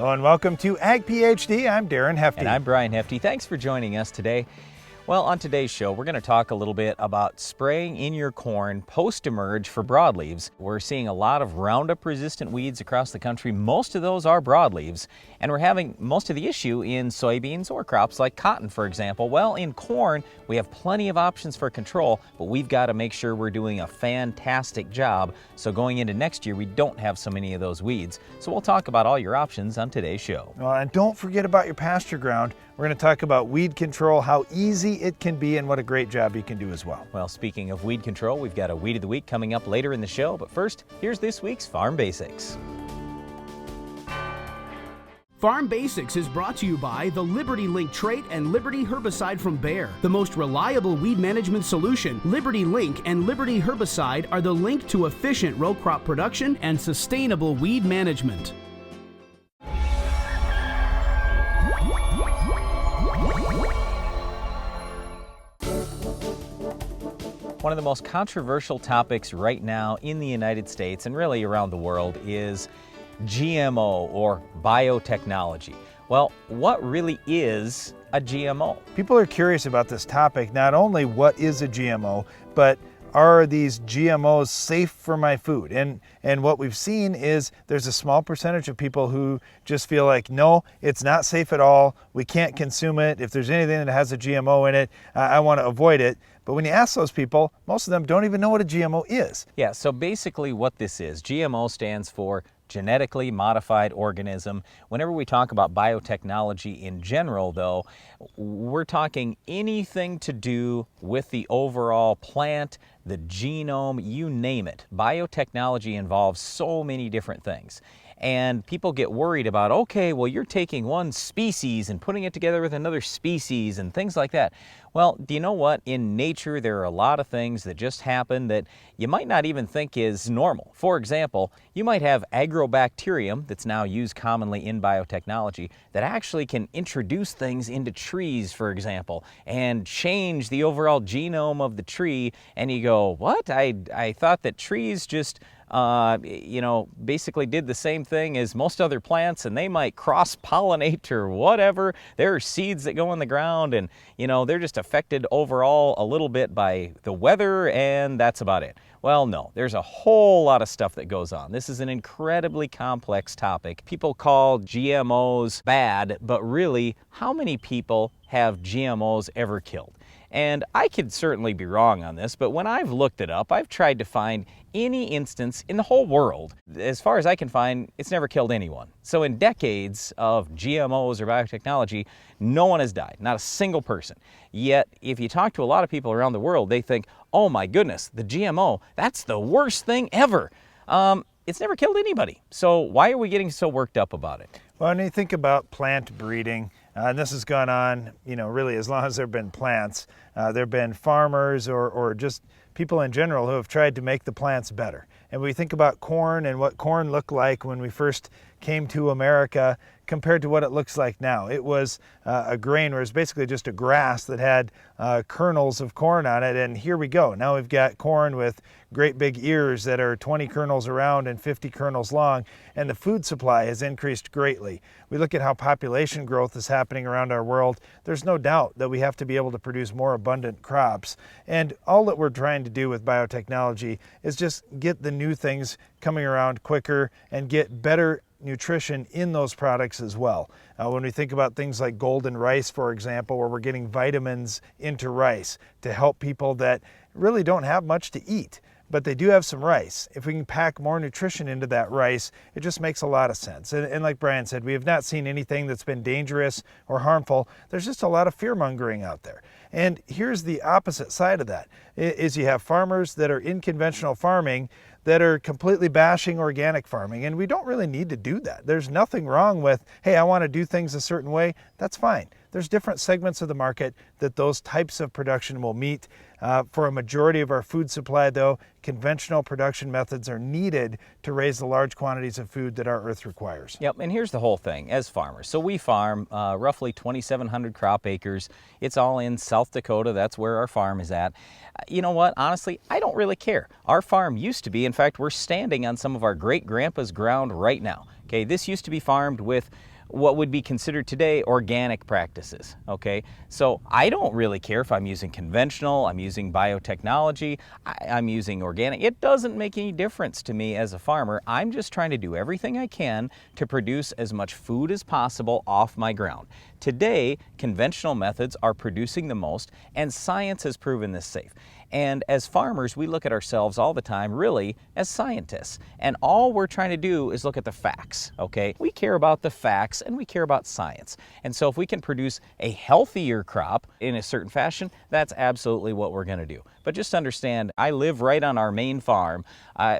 Hello and welcome to Ag PhD. I'm Darren Hefty. And I'm Brian Hefty. Thanks for joining us today. Well, on today's show, we're going to talk a little bit about spraying in your corn post-emerge for broadleaves. We're seeing a lot of Roundup-resistant weeds across the country. Most of those are broadleaves, and we're having most of the issue in soybeans or crops like cotton, for example. Well, in corn, we have plenty of options for control, but we've got to make sure we're doing a fantastic job so going into next year, we don't have so many of those weeds. So we'll talk about all your options on today's show. Well, and don't forget about your pasture ground. We're going to talk about weed control, how easy it can be, and what a great job you can do as well. Well, speaking of weed control, we've got a Weed of the Week coming up later in the show. But first, here's this week's Farm Basics. Farm Basics is brought to you by the Liberty Link trait and Liberty herbicide from Bayer. The most reliable weed management solution, Liberty Link and Liberty herbicide are the link to efficient row crop production and sustainable weed management. One of the most controversial topics right now in the United States and really around the world is GMO or biotechnology. Well, what really is a GMO? People are curious about this topic, not only what is a GMO, but are these GMOs safe for my food? And what we've seen is there's a small percentage of people who just feel like, no, it's not safe at all. We can't consume it. If there's anything that has a GMO in it, I want to avoid it. But when you ask those people, most of them don't even know what a GMO is. Yeah, so basically what this is, GMO stands for genetically modified organism. Whenever we talk about biotechnology in general, though, we're talking anything to do with the overall plant, the genome, you name it. Biotechnology involves so many different things. And people get worried about, okay, well, you're taking one species and putting it together with another species and things like that. Well, do you know what? In nature, there are a lot of things that just happen that you might not even think is normal. For example, you might have agrobacterium that's now used commonly in biotechnology that actually can introduce things into trees, for example, and change the overall genome of the tree. And you go, what? I thought that trees just basically did the same thing as most other plants, and they might cross-pollinate or whatever. There are seeds that go in the ground, and, they're just affected overall a little bit by the weather, and that's about it. Well, no, there's a whole lot of stuff that goes on. This is an incredibly complex topic. People call GMOs bad, but really, how many people have GMOs ever killed? And I could certainly be wrong on this, but when I've looked it up, I've tried to find any instance in the whole world. As far as I can find, it's never killed anyone. So in decades of GMOs or biotechnology, no one has died, not a single person. Yet, if you talk to a lot of people around the world, they think, oh my goodness, the GMO, that's the worst thing ever. It's never killed anybody. So why are we getting so worked up about it? Well, when you think about plant breeding, and this has gone on, really as long as there have been plants. There have been farmers or just people in general who have tried to make the plants better. And we think about corn and what corn looked like when we first came to America compared to what it looks like now. It was a grain where it's basically just a grass that had kernels of corn on it, and here we go. Now we've got corn with great big ears that are 20 kernels around and 50 kernels long, and the food supply has increased greatly. We look at how population growth is happening around our world. There's no doubt that we have to be able to produce more abundant crops, and all that we're trying to do with biotechnology is just get the new things coming around quicker and get better nutrition in those products as well. When we think about things like golden rice, for example, where we're getting vitamins into rice to help people that really don't have much to eat, but they do have some rice. If we can pack more nutrition into that rice, it just makes a lot of sense. And like Brian said, we have not seen anything that's been dangerous or harmful. There's just a lot of fear-mongering out there. And here's the opposite side of that, is you have farmers that are in conventional farming that are completely bashing organic farming, and we don't really need to do that. There's nothing wrong with, hey, I want to do things a certain way. That's fine. There's different segments of the market that those types of production will meet. For a majority of our food supply, though, conventional production methods are needed to raise the large quantities of food that our earth requires. Yep, and here's the whole thing as farmers. So we farm roughly 2,700 crop acres. It's all in South Dakota. That's where our farm is at. You know what? Honestly, I don't really care. Our farm used to be, in fact, we're standing on some of our great-grandpa's ground right now. Okay, this used to be farmed with what would be considered today organic practices, okay? So I don't really care if I'm using conventional, I'm using biotechnology, I'm using organic. It doesn't make any difference to me as a farmer. I'm just trying to do everything I can to produce as much food as possible off my ground. Today, conventional methods are producing the most, and science has proven this safe. And as farmers, we look at ourselves all the time really as scientists. And all we're trying to do is look at the facts, okay? We care about the facts and we care about science. And so if we can produce a healthier crop in a certain fashion, that's absolutely what we're gonna do. But just understand, I live right on our main farm.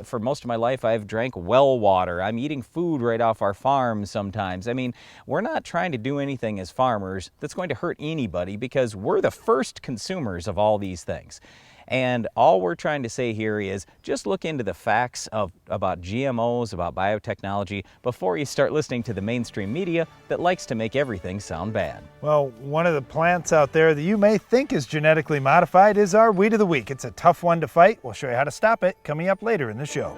For most of my life, I've drank well water. I'm eating food right off our farm sometimes. I mean, we're not trying to do anything as farmers that's going to hurt anybody because we're the first consumers of all these things. And all we're trying to say here is just look into the facts about GMOs, about biotechnology, before you start listening to the mainstream media that likes to make everything sound bad. Well, one of the plants out there that you may think is genetically modified is our weed of the week. It's a tough one to fight. We'll show you how to stop it coming up later in the show.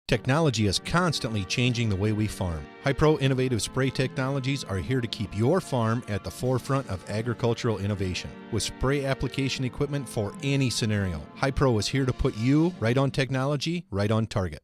Technology is constantly changing the way we farm. Hi-Pro innovative spray technologies are here to keep your farm at the forefront of agricultural innovation. With spray application equipment for any scenario, Hi-Pro is here to put you right on technology, right on target.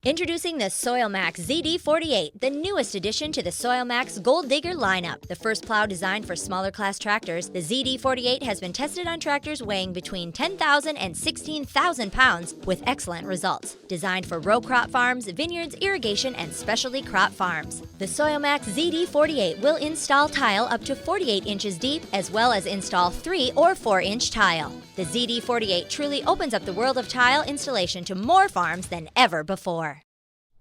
Introducing the SoilMax ZD48, the newest addition to the SoilMax Gold Digger lineup. The first plow designed for smaller class tractors, the ZD48 has been tested on tractors weighing between 10,000 and 16,000 pounds with excellent results. Designed for row crop farms, vineyards, irrigation, and specialty crop farms. The SoilMax ZD48 will install tile up to 48 inches deep, as well as install 3 or 4-inch tile. The ZD48 truly opens up the world of tile installation to more farms than ever before.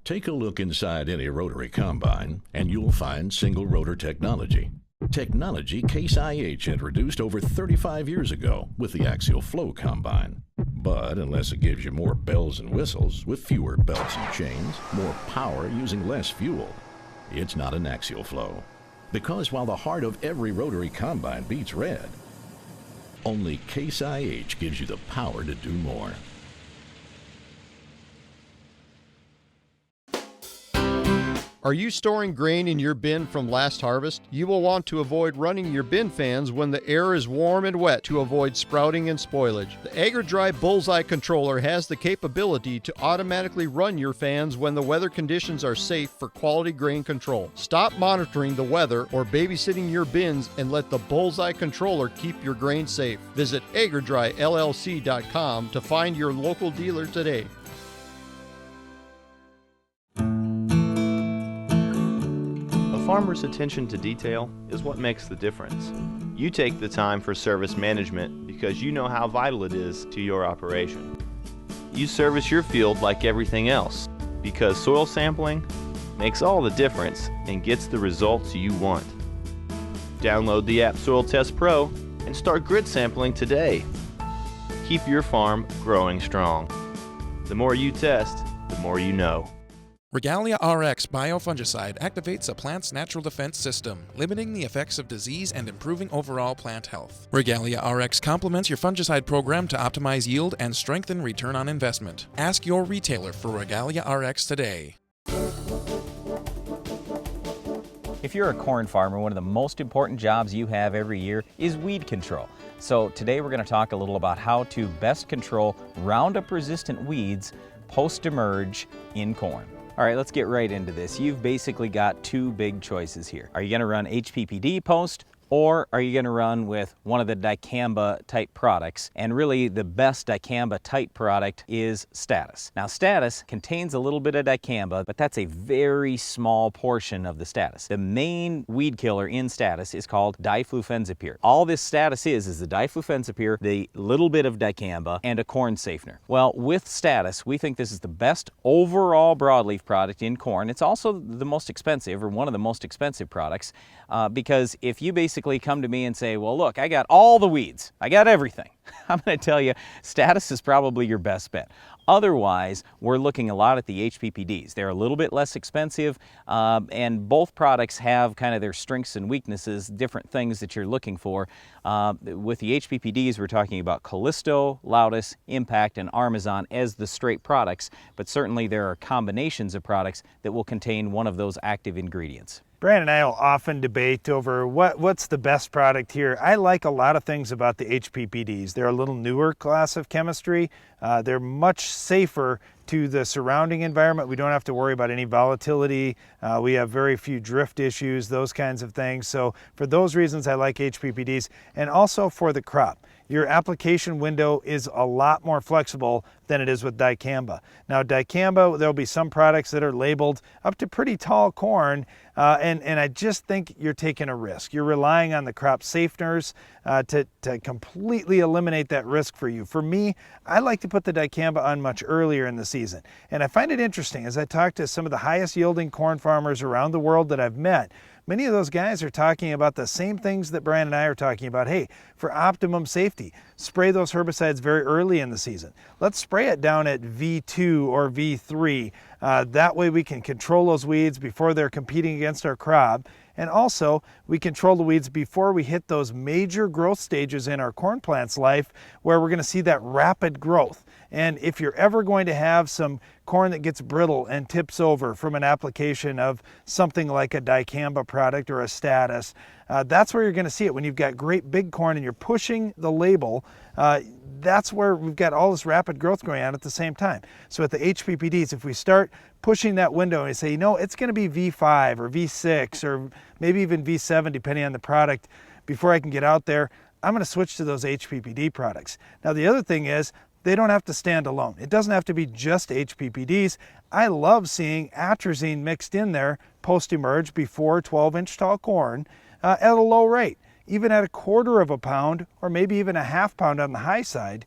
Take a look inside any rotary combine, and you'll find single rotor technology. Technology Case IH introduced over 35 years ago with the axial flow combine. But unless it gives you more bells and whistles with fewer belts and chains, more power using less fuel, it's not an axial flow. Because while the heart of every rotary combine beats red, only Case IH gives you the power to do more. Are you storing grain in your bin from last harvest? You will want to avoid running your bin fans when the air is warm and wet to avoid sprouting and spoilage. The AgriDry Bullseye Controller has the capability to automatically run your fans when the weather conditions are safe for quality grain control. Stop monitoring the weather or babysitting your bins and let the Bullseye Controller keep your grain safe. Visit agridryllc.com to find your local dealer today. A farmer's attention to detail is what makes the difference. You take the time for service management because you know how vital it is to your operation. You service your field like everything else because soil sampling makes all the difference and gets the results you want. Download the app Soil Test Pro and start grid sampling today. Keep your farm growing strong. The more you test, the more you know. Regalia RX biofungicide activates a plant's natural defense system, limiting the effects of disease and improving overall plant health. Regalia RX complements your fungicide program to optimize yield and strengthen return on investment. Ask your retailer for Regalia RX today. If you're a corn farmer, one of the most important jobs you have every year is weed control. So today we're going to talk a little about how to best control Roundup-resistant weeds post-emerge in corn. All right, let's get right into this. You've basically got two big choices here. Are you going to run HPPD post, or are you going to run with one of the dicamba type products? And really the best dicamba type product is Status. Now Status contains a little bit of dicamba, but that's a very small portion of the Status. The main weed killer in Status is called diflufenzapyr. All this Status is the diflufenzapyr, the little bit of dicamba, and a corn safener. Well, with Status, we think this is the best overall broadleaf product in corn. It's also the most expensive, or one of the most expensive products, because if you basically basically come to me and say, well, look, I got all the weeds. I got everything. I'm going to tell you, Status is probably your best bet. Otherwise, we're looking a lot at the HPPDs. They're a little bit less expensive, and both products have kind of their strengths and weaknesses, different things that you're looking for. With the HPPDs, we're talking about Callisto, Loudus, Impact, and Armazon as the straight products, but certainly there are combinations of products that will contain one of those active ingredients. Brian and I will often debate over what's the best product here. I like a lot of things about the HPPDs. They're a little newer class of chemistry. They're much safer to the surrounding environment. We don't have to worry about any volatility. We have very few drift issues, those kinds of things. So for those reasons, I like HPPDs, and also for the crop. Your application window is a lot more flexible than it is with dicamba. Now dicamba, there'll be some products that are labeled up to pretty tall corn, and I just think you're taking a risk. You're relying on the crop safeners to completely eliminate that risk for you. For me, I like to put the dicamba on much earlier in the season. And I find it interesting as I talk to some of the highest yielding corn farmers around the world that I've met. Many of those guys are talking about the same things that Brian and I are talking about. Hey, for optimum safety, spray those herbicides very early in the season. Let's spray it down at V2 or V3. That way we can control those weeds before they're competing against our crop. And also, we control the weeds before we hit those major growth stages in our corn plant's life where we're going to see that rapid growth. And if you're ever going to have some corn that gets brittle and tips over from an application of something like a dicamba product or a Status, that's where you're going to see it. When you've got great big corn and you're pushing the label, that's where we've got all this rapid growth going on at the same time. So at the HPPDs, if we start pushing that window and we say, you know, it's going to be V5 or V6 or maybe even V7 depending on the product before I can get out there, I'm going to switch to those HPPD products. Now the other thing is, they don't have to stand alone. It doesn't have to be just HPPDs. I love seeing atrazine mixed in there post-emerge before 12-inch tall corn at a low rate. Even at 1/4 of a pound or maybe even a 1/2 pound on the high side,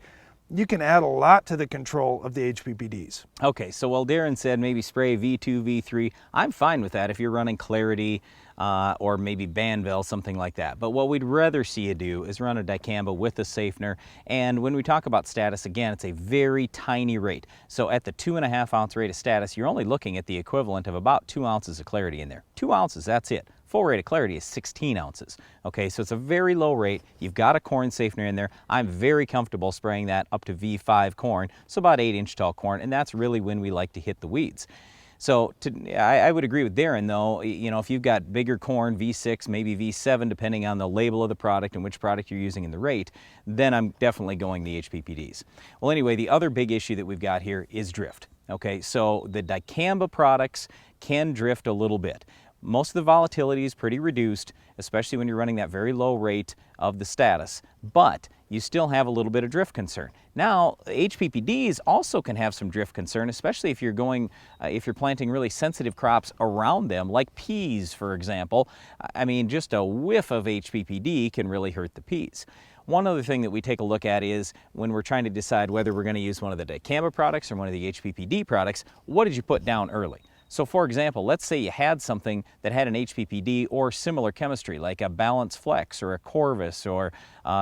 you can add a lot to the control of the HPPDs. Okay, so while Darren said maybe spray V2, V3, I'm fine with that if you're running Clarity or maybe Banville, something like that. But what we'd rather see you do is run a dicamba with a safener. And when we talk about Status, again, it's a very tiny rate. So at the 2.5 ounce rate of Status, you're only looking at the equivalent of about 2 ounces of Clarity in there. 2 ounces, that's it. Full rate of Clarity is 16 ounces. Okay, so it's a very low rate. You've got a corn safener in there. I'm very comfortable spraying that up to V5 corn, so about 8-inch tall corn, and that's really when we like to hit the weeds. So I would agree with Darren though, you know, if you've got bigger corn, V6, maybe V7, depending on the label of the product and which product you're using in the rate, then I'm definitely going the HPPDs. Well, anyway, the other big issue that we've got here is drift. Okay, so the dicamba products can drift a little bit. Most of the volatility is pretty reduced, especially when you're running that very low rate of the Status, but you still have a little bit of drift concern. Now, HPPDs also can have some drift concern, especially if you're planting really sensitive crops around them, like peas, for example. I mean, just a whiff of HPPD can really hurt the peas. One other thing that we take a look at is when we're trying to decide whether we're going to use one of the dicamba products or one of the HPPD products, what did you put down early? So for example, let's say you had something that had an HPPD or similar chemistry, like a Balance Flex or a Corvus or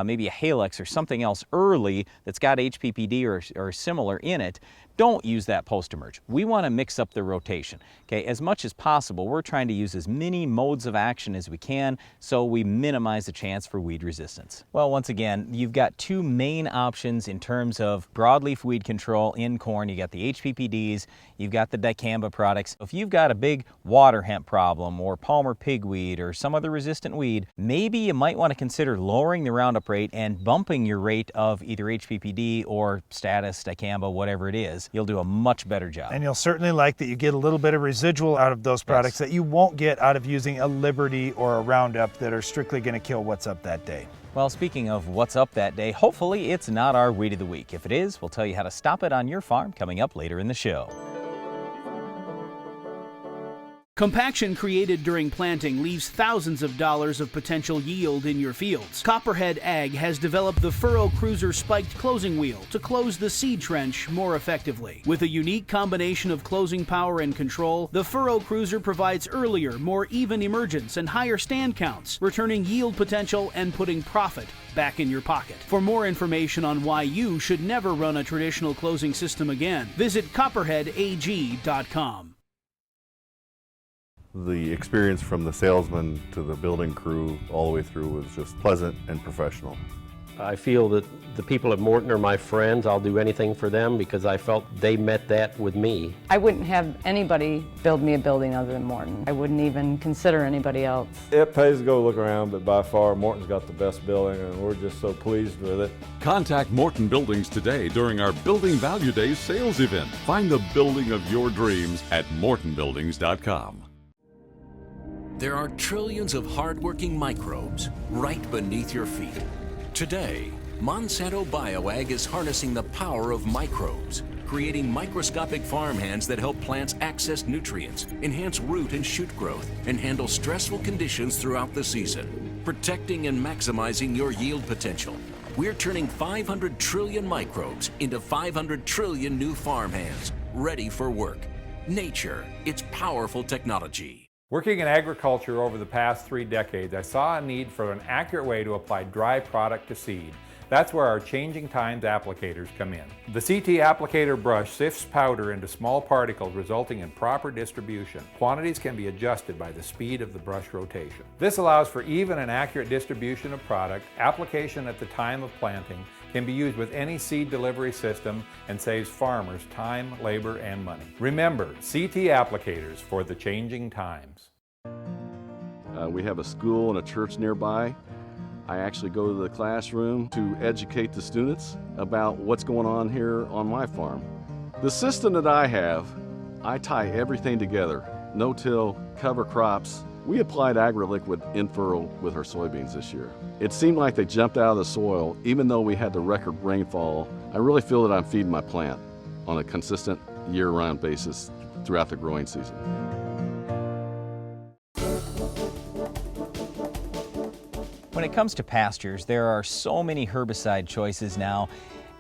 maybe a Halex or something else early that's got HPPD or similar in it. Don't use that post-emerge. We want to mix up the rotation. Okay, as much as possible, we're trying to use as many modes of action as we can so we minimize the chance for weed resistance. Well, once again, you've got two main options in terms of broadleaf weed control in corn. You got the HPPDs, you've got the dicamba products. If you've got a big water hemp problem or palmer pigweed or some other resistant weed, maybe you might want to consider lowering the Roundup rate and bumping your rate of either HPPD or Status, dicamba, whatever it is. You'll do a much better job. And you'll certainly like that you get a little bit of residual out of those products that you won't get out of using a Liberty or a Roundup that are strictly going to kill what's up that day. Well, speaking of what's up that day, hopefully it's not our weed of the week. If it is, we'll tell you how to stop it on your farm coming up later in the show. Compaction created during planting leaves thousands of dollars of potential yield in your fields. Copperhead Ag has developed the Furrow Cruiser spiked closing wheel to close the seed trench more effectively. With a unique combination of closing power and control, the Furrow Cruiser provides earlier, more even emergence and higher stand counts, returning yield potential and putting profit back in your pocket. For more information on why you should never run a traditional closing system again, visit copperheadag.com. The experience from the salesman to the building crew all the way through was just pleasant and professional. I feel that the people at Morton are my friends. I'll do anything for them because I felt they met that with me. I wouldn't have anybody build me a building other than Morton. I wouldn't even consider anybody else. It pays to go look around, but by far Morton's got the best building and we're just so pleased with it. Contact Morton Buildings today during our Building Value Days sales event. Find the building of your dreams at mortonbuildings.com. There are trillions of hardworking microbes right beneath your feet. Today, Monsanto BioAg is harnessing the power of microbes, creating microscopic farmhands that help plants access nutrients, enhance root and shoot growth, and handle stressful conditions throughout the season, protecting and maximizing your yield potential. We're turning 500 trillion microbes into 500 trillion new farmhands, ready for work. Nature, it's powerful technology. Working in agriculture over the past 3 decades, I saw a need for an accurate way to apply dry product to seed. That's where our Changing Times applicators come in. The CT applicator brush sifts powder into small particles, resulting in proper distribution. Quantities can be adjusted by the speed of the brush rotation. This allows for even and accurate distribution of product. Application at the time of planting can be used with any seed delivery system and saves farmers time, labor, and money. Remember, CT applicators for the changing times. We have a school and a church nearby. I actually go to the classroom to educate the students about what's going on here on my farm. The system that I have, I tie everything together. No-till, cover crops. We applied AgriLiquid in furrow with our soybeans this year. It seemed like they jumped out of the soil, even though we had the record rainfall. I really feel that I'm feeding my plant on a consistent year-round basis throughout the growing season. When it comes to pastures, there are so many herbicide choices now,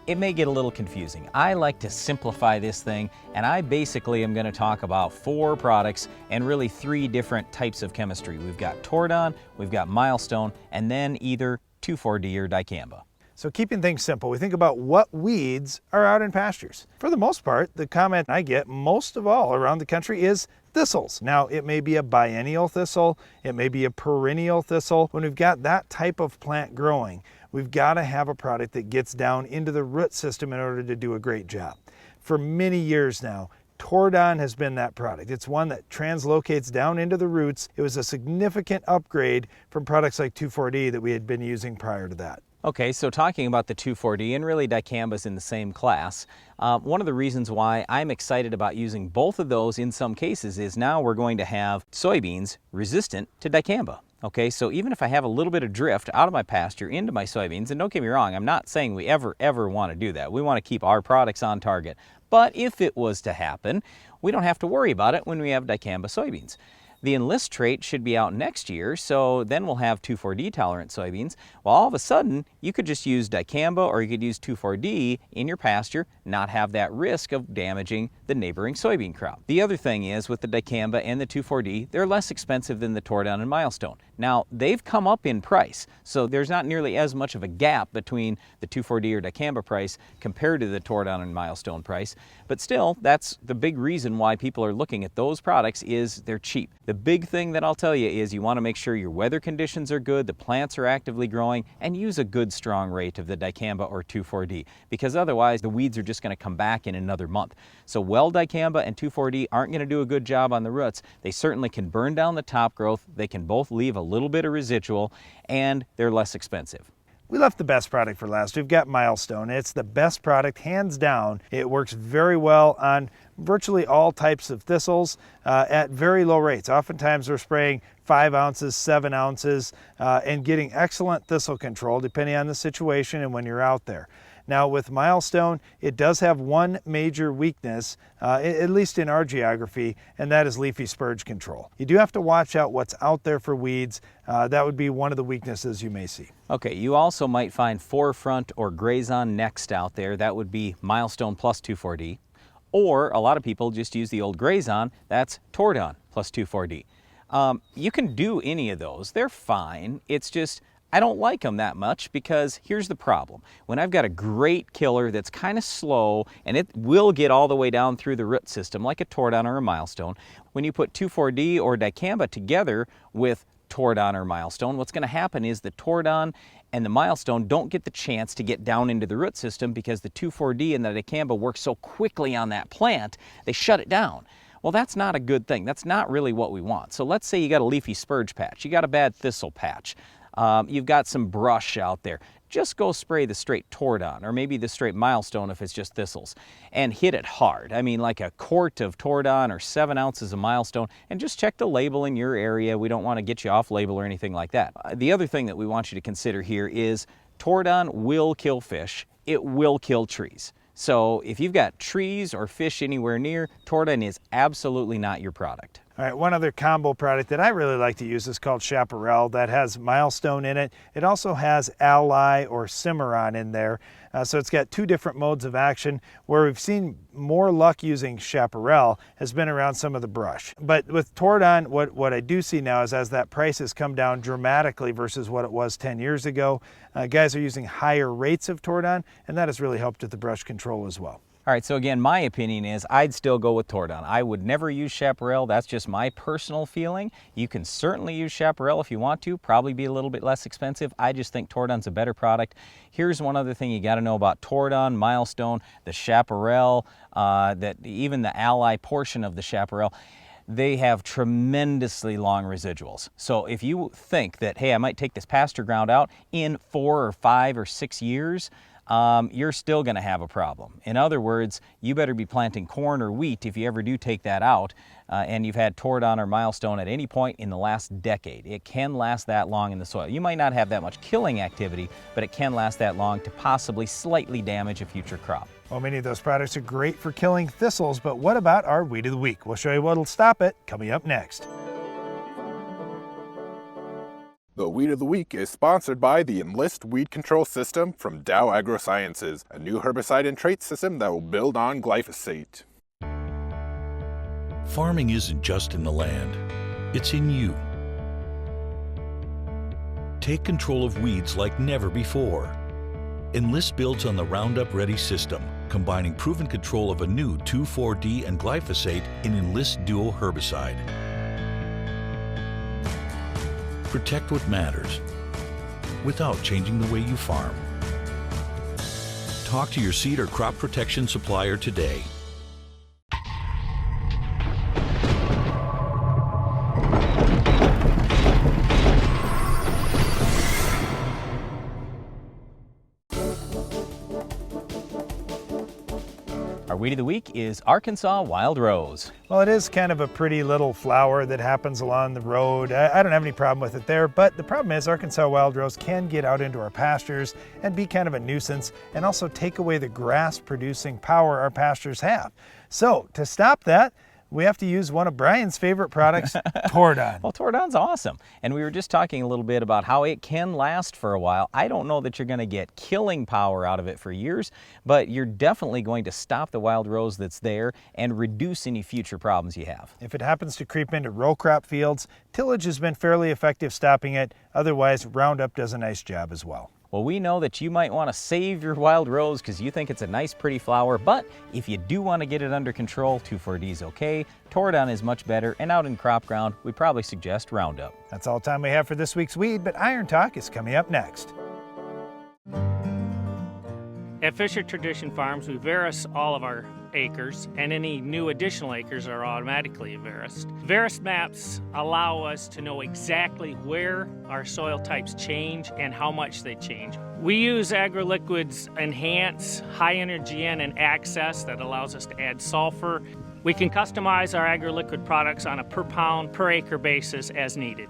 it may get a little confusing. I like to simplify this thing, and I basically am going to talk about 4 products and really 3 different types of chemistry. We've got Tordon, we've got Milestone, and then either 2,4-D or dicamba. So keeping things simple, we think about what weeds are out in pastures. For the most part, the comment I get most of all around the country is thistles. Now, it may be a biennial thistle, it may be a perennial thistle. When we've got that type of plant growing, we've got to have a product that gets down into the root system in order to do a great job. For many years now, Tordon has been that product. It's one that translocates down into the roots. It was a significant upgrade from products like 2,4-D that we had been using prior to that. Okay, so talking about the 2,4-D, and really dicamba's in the same class, one of the reasons why I'm excited about using both of those in some cases is now we're going to have soybeans resistant to dicamba. Okay, so even if I have a little bit of drift out of my pasture into my soybeans, and don't get me wrong, I'm not saying we ever want to do that. We want to keep our products on target. But if it was to happen, we don't have to worry about it when we have dicamba soybeans. The Enlist trait should be out next year, so then we'll have 2,4-D tolerant soybeans. Well, all of a sudden, you could just use dicamba or you could use 2,4-D in your pasture, not have that risk of damaging the neighboring soybean crop. The other thing is with the dicamba and the 2,4-D, they're less expensive than the Tordon and Milestone. Now, they've come up in price, so there's not nearly as much of a gap between the 2,4-D or dicamba price compared to the Tordon and Milestone price, but still, that's the big reason why people are looking at those products is they're cheap. The big thing that I'll tell you is you want to make sure your weather conditions are good, the plants are actively growing, and use a good strong rate of the dicamba or 2,4-D, because otherwise the weeds are just going to come back in another month. So well dicamba and 2,4-D aren't going to do a good job on the roots. They certainly can burn down the top growth, they can both leave a little bit of residual, and they're less expensive. We left the best product for last. We've got Milestone. It's the best product, hands down. It works very well on virtually all types of thistles at very low rates. Oftentimes we're spraying 5 ounces, 7 ounces, and getting excellent thistle control depending on the situation and when you're out there. Now with Milestone, it does have one major weakness, at least in our geography, and that is leafy spurge control. You do have to watch out what's out there for weeds. That would be one of the weaknesses you may see. Okay, you also might find Forefront or Grazon Next out there. That would be Milestone plus 2,4-D. Or a lot of people just use the old Grazon, that's Tordon plus 2,4-D. You can do any of those, they're fine. It's just, I don't like them that much because here's the problem. When I've got a great killer that's kind of slow and it will get all the way down through the root system like a Tordon or a Milestone, when you put 2,4-D or dicamba together with Tordon or Milestone, what's going to happen is the Tordon and the Milestone don't get the chance to get down into the root system because the 2,4-D and the dicamba work so quickly on that plant, they shut it down. Well, that's not a good thing. That's not really what we want. So let's say you got a leafy spurge patch, you got a bad thistle patch, you've got some brush out there. Just go spray the straight Tordon or maybe the straight Milestone if it's just thistles and hit it hard. I mean like a quart of Tordon or 7 ounces of Milestone, and just check the label in your area. We don't want to get you off label or anything like that. The other thing that we want you to consider here is Tordon will kill fish. It will kill trees. So if you've got trees or fish anywhere near, Tordon is absolutely not your product. All right, one other combo product that I really like to use is called Chaparral. That has Milestone in it. It also has Ally or Cimarron in there. So it's got 2 different modes of action. Where we've seen more luck using Chaparral has been around some of the brush. But with Tordon, what I do see now is as that price has come down dramatically versus what it was 10 years ago, guys are using higher rates of Tordon, and that has really helped with the brush control as well. All right, so again, my opinion is I'd still go with Tordon. I would never use Chaparral. That's just my personal feeling. You can certainly use Chaparral if you want to, probably be a little bit less expensive. I just think Tordon's a better product. Here's one other thing you got to know about Tordon, Milestone, the Chaparral, that even the Ally portion of the Chaparral. They have tremendously long residuals. So if you think that, hey, I might take this pasture ground out in 4 or 5 or 6 years, you're still going to have a problem. In other words, you better be planting corn or wheat if you ever do take that out, and you've had Tordon or Milestone at any point in the last decade. It can last that long in the soil. You might not have that much killing activity, but it can last that long to possibly slightly damage a future crop. Well, many of those products are great for killing thistles, but what about our Weed of the Week? We'll show you what'll stop it coming up next. The Weed of the Week is sponsored by the Enlist Weed Control System from Dow AgroSciences, a new herbicide and trait system that will build on glyphosate. Farming isn't just in the land, it's in you. Take control of weeds like never before. Enlist builds on the Roundup-ready system, combining proven control of a new 2,4-D and glyphosate in Enlist Duo herbicide. Protect what matters without changing the way you farm. Talk to your seed or crop protection supplier today. Our Weed of the Week is Arkansas Wild Rose. Well, it is kind of a pretty little flower that happens along the road. I don't have any problem with it there, but the problem is Arkansas Wild Rose can get out into our pastures and be kind of a nuisance and also take away the grass-producing power our pastures have. So to stop that, we have to use one of Brian's favorite products, Tordon. Well, Tordon's awesome. And we were just talking a little bit about how it can last for a while. I don't know that you're going to get killing power out of it for years, but you're definitely going to stop the wild rose that's there and reduce any future problems you have. If it happens to creep into row crop fields, tillage has been fairly effective stopping it. Otherwise, Roundup does a nice job as well. Well, we know that you might want to save your wild rose because you think it's a nice, pretty flower, but if you do want to get it under control, 2,4-D is okay, Tordon is much better, and out in crop ground, we probably suggest Roundup. That's all time we have for this week's Weed, but Iron Talk is coming up next. At Fisher Tradition Farms, we Verus all of our acres, and any new additional acres are automatically Verus. Verus maps allow us to know exactly where our soil types change and how much they change. We use AgroLiquid's Enhance, High Energy N, and Access that allows us to add sulfur. We can customize our AgroLiquid products on a per pound, per acre basis as needed.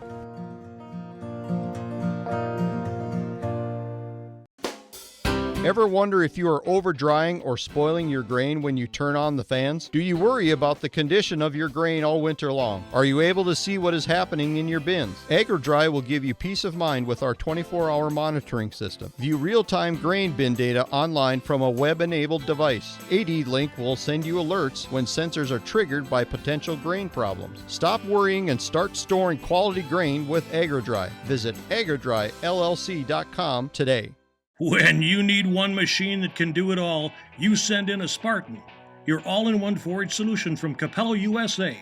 Ever wonder if you are over-drying or spoiling your grain when you turn on the fans? Do you worry about the condition of your grain all winter long? Are you able to see what is happening in your bins? AgriDry will give you peace of mind with our 24-hour monitoring system. View real-time grain bin data online from a web-enabled device. AD-Link will send you alerts when sensors are triggered by potential grain problems. Stop worrying and start storing quality grain with AgriDry. Visit agridryllc.com today. When you need one machine that can do it all, you send in a Spartan, your all-in-one forage solution from Capello, USA.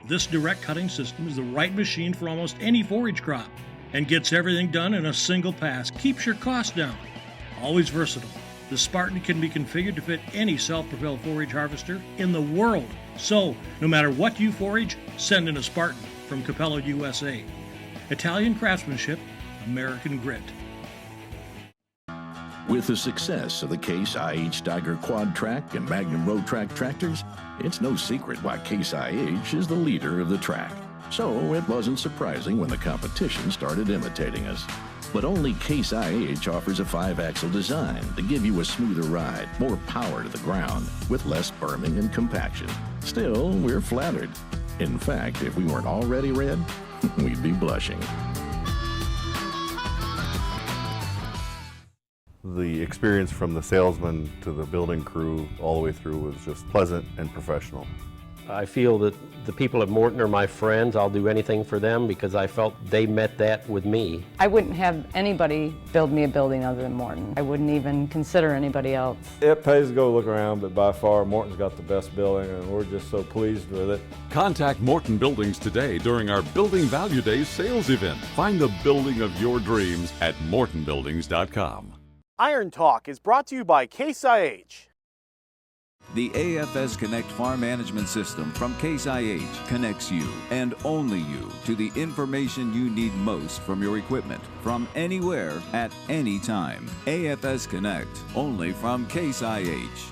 This direct cutting system is the right machine for almost any forage crop and gets everything done in a single pass, keeps your costs down. Always versatile, the Spartan can be configured to fit any self-propelled forage harvester in the world. So, no matter what you forage, send in a Spartan from Capello, USA. Italian craftsmanship, American grit. With the success of the Case IH Steiger Quad Track and Magnum Road Track tractors, it's no secret why Case IH is the leader of the track. So it wasn't surprising when the competition started imitating us. But only Case IH offers a 5-axle design to give you a smoother ride, more power to the ground, with less berming and compaction. Still, we're flattered. In fact, if we weren't already red, we'd be blushing. The experience from the salesman to the building crew all the way through was just pleasant and professional. I feel that the people at Morton are my friends. I'll do anything for them because I felt they met that with me. I wouldn't have anybody build me a building other than Morton. I wouldn't even consider anybody else. It pays to go look around, but by far Morton's got the best building and we're just so pleased with it. Contact Morton Buildings today during our Building Value Days sales event. Find the building of your dreams at mortonbuildings.com. Iron Talk is brought to you by Case IH. The AFS Connect Farm Management System from Case IH connects you, and only you, to the information you need most from your equipment, from anywhere, at any time. AFS Connect, only from Case IH.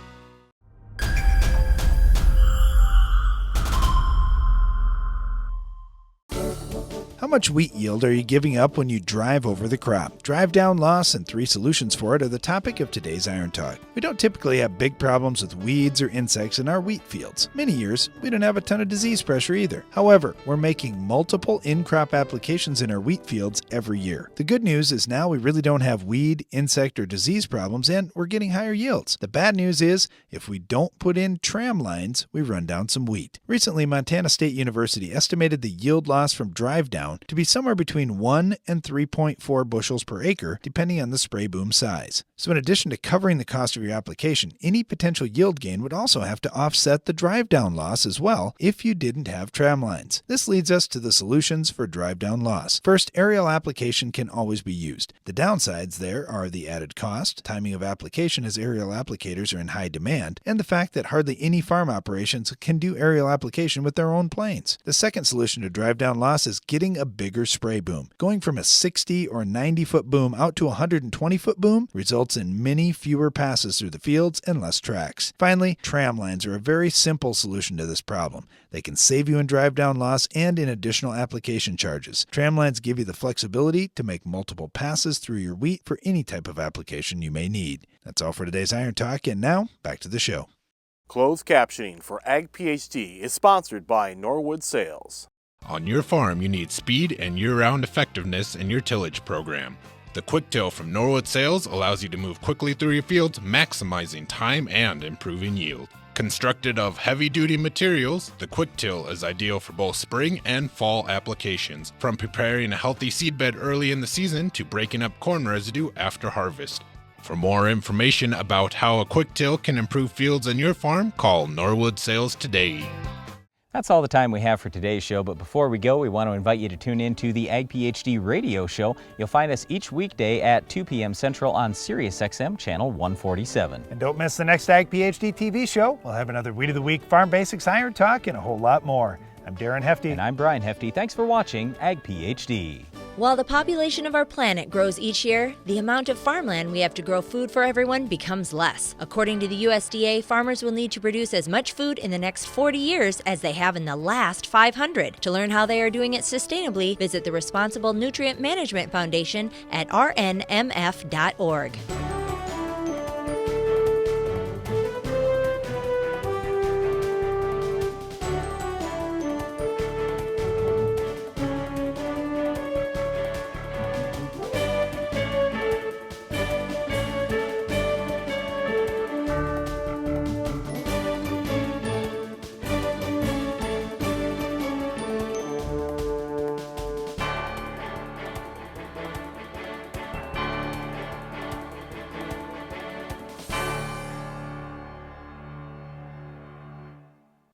How much wheat yield are you giving up when you drive over the crop? Drive down loss and 3 solutions for it are the topic of today's Iron Talk. We don't typically have big problems with weeds or insects in our wheat fields. Many years, we don't have a ton of disease pressure either. However, we're making multiple in-crop applications in our wheat fields every year. The good news is now we really don't have weed, insect, or disease problems, and we're getting higher yields. The bad news is, if we don't put in tram lines, we run down some wheat. Recently, Montana State University estimated the yield loss from drive down to be somewhere between 1 and 3.4 bushels per acre, depending on the spray boom size. So in addition to covering the cost of your application, any potential yield gain would also have to offset the drive down loss as well if you didn't have tram lines. This leads us to the solutions for drive down loss. First, aerial application can always be used. The downsides there are the added cost, timing of application as aerial applicators are in high demand, and the fact that hardly any farm operations can do aerial application with their own planes. The second solution to drive down loss is getting a bigger spray boom. Going from a 60 or 90 foot boom out to a 120 foot boom results in many fewer passes through the fields and less tracks. Finally, tram lines are a very simple solution to this problem. They can save you in drive down loss and in additional application charges. Tram lines give you the flexibility to make multiple passes through your wheat for any type of application you may need. That's all for today's Iron Talk, and now back to the show. Closed captioning for Ag PhD is sponsored by Norwood Sales. On your farm, you need speed and year-round effectiveness in your tillage program. The Quick Till from Norwood Sales allows you to move quickly through your fields, maximizing time and improving yield. Constructed of heavy-duty materials, the Quick Till is ideal for both spring and fall applications, from preparing a healthy seedbed early in the season to breaking up corn residue after harvest. For more information about how a Quick Till can improve fields on your farm, call Norwood Sales today. That's all the time we have for today's show, but before we go, we want to invite you to tune in to the Ag PhD radio show. You'll find us each weekday at 2 p.m. Central on SiriusXM Channel 147. And don't miss the next Ag PhD TV show. We'll have another Weed of the Week, Farm Basics, Iron Talk, and a whole lot more. I'm Darren Hefty. And I'm Brian Hefty. Thanks for watching Ag PhD. While the population of our planet grows each year, the amount of farmland we have to grow food for everyone becomes less. According to the USDA, farmers will need to produce as much food in the next 40 years as they have in the last 500. To learn how they are doing it sustainably, visit the Responsible Nutrient Management Foundation at rnmf.org.